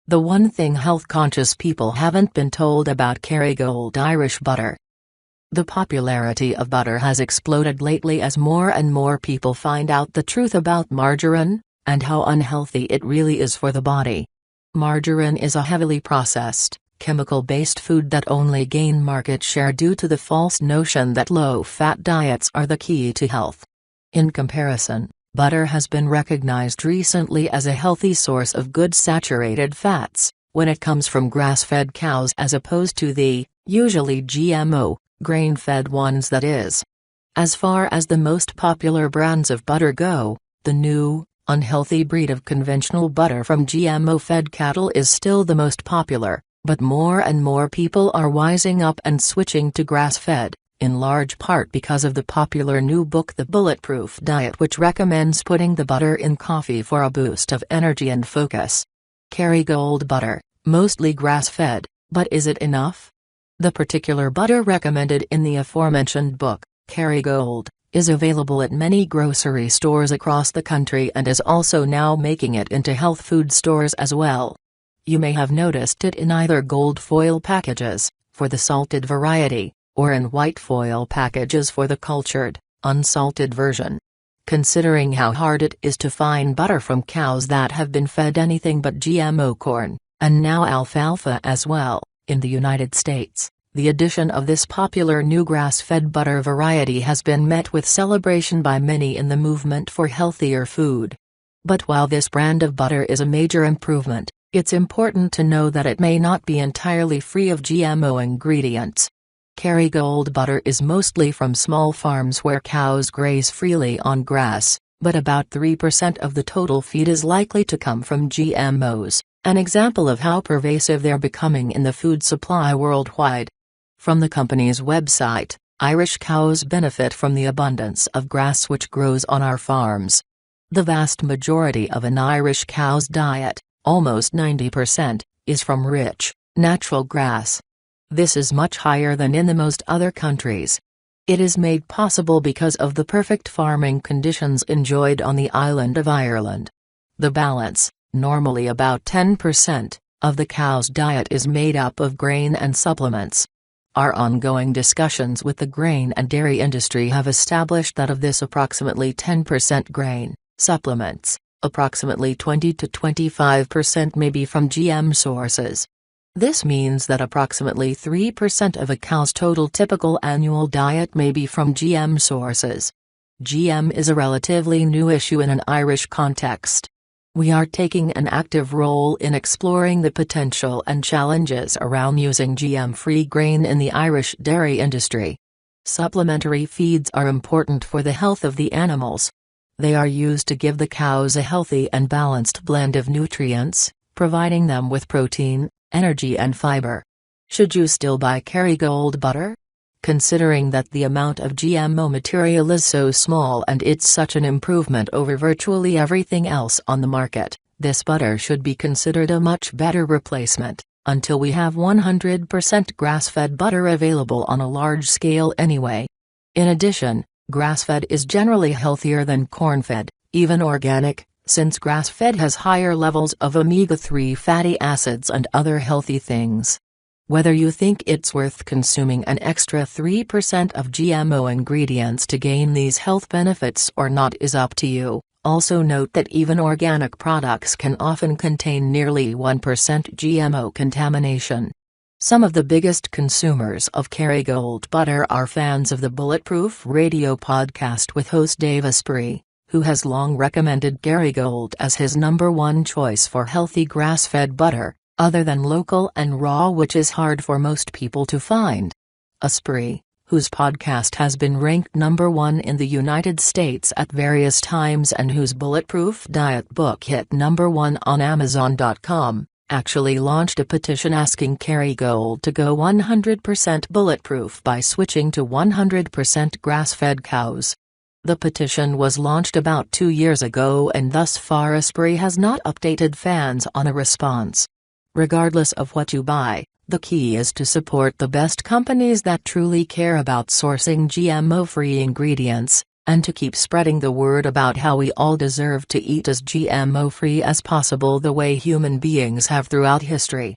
The one thing health-conscious people haven't been told about Kerrygold Irish butter. The popularity of butter has exploded lately as more and more people find out the truth about margarine, and how unhealthy it really is for the body. Margarine is a heavily processed, chemical-based food that only gained market share due to the false notion that low-fat diets are the key to health. In comparison, butter has been recognized recently as a healthy source of good saturated fats, when it comes from grass-fed cows as opposed to the, usually GMO, grain-fed ones that is. As far as the most popular brands of butter go, the new, unhealthy breed of conventional butter from GMO-fed cattle is still the most popular, but more and more people are wising up and switching to grass-fed, in large part because of the popular new book The Bulletproof Diet, which recommends putting the butter in coffee for a boost of energy and focus. Kerrygold butter, mostly grass-fed, but is it enough? The particular butter recommended in the aforementioned book, Kerrygold, is available at many grocery stores across the country and is also now making it into health food stores as well. You may have noticed it in either gold foil packages, for the salted variety, or in white foil packages for the cultured, unsalted version. Considering how hard it is to find butter from cows that have been fed anything but GMO corn, and now alfalfa as well, in the United States, the addition of this popular new grass-fed butter variety has been met with celebration by many in the movement for healthier food. But while this brand of butter is a major improvement, it's important to know that it may not be entirely free of GMO ingredients. Kerrygold butter is mostly from small farms where cows graze freely on grass, but about 3% of the total feed is likely to come from GMOs, an example of how pervasive they're becoming in the food supply worldwide. From the company's website, Irish cows benefit from the abundance of grass which grows on our farms. The vast majority of an Irish cow's diet, almost 90%, is from rich, natural grass. This is much higher than in the most other countries. It is made possible because of the perfect farming conditions enjoyed on the island of Ireland. The balance, normally about 10%, of the cow's diet is made up of grain and supplements. Our ongoing discussions with the grain and dairy industry have established that of this approximately 10% grain, supplements, approximately 20 to 25% may be from GM sources. This means that approximately 3% of a cow's total typical annual diet may be from GM sources. GM is a relatively new issue in an Irish context. We are taking an active role in exploring the potential and challenges around using GM-free grain in the Irish dairy industry. Supplementary feeds are important for the health of the animals. They are used to give the cows a healthy and balanced blend of nutrients, providing them with protein, energy and fiber. Should you still buy Kerrygold butter? Considering that the amount of GMO material is so small and it's such an improvement over virtually everything else on the market, this butter should be considered a much better replacement, until we have 100% grass-fed butter available on a large scale anyway. In addition, grass-fed is generally healthier than corn-fed, even organic, since grass-fed has higher levels of omega-3 fatty acids and other healthy things. Whether you think it's worth consuming an extra 3% of GMO ingredients to gain these health benefits or not is up to you. Also note that even organic products can often contain nearly 1% GMO contamination. Some of the biggest consumers of Kerrygold butter are fans of the Bulletproof Radio podcast with host Dave Asprey, who has long recommended Kerrygold as his #1 choice for healthy grass-fed butter, other than local and raw, which is hard for most people to find. Asprey, whose podcast has been ranked #1 in the United States at various times and whose Bulletproof Diet book hit #1 on Amazon.com, actually launched a petition asking Kerrygold to go 100% bulletproof by switching to 100% grass-fed cows. The petition was launched about 2 years ago and thus far Asprey has not updated fans on a response. Regardless of what you buy, the key is to support the best companies that truly care about sourcing GMO-free ingredients, and to keep spreading the word about how we all deserve to eat as GMO-free as possible the way human beings have throughout history.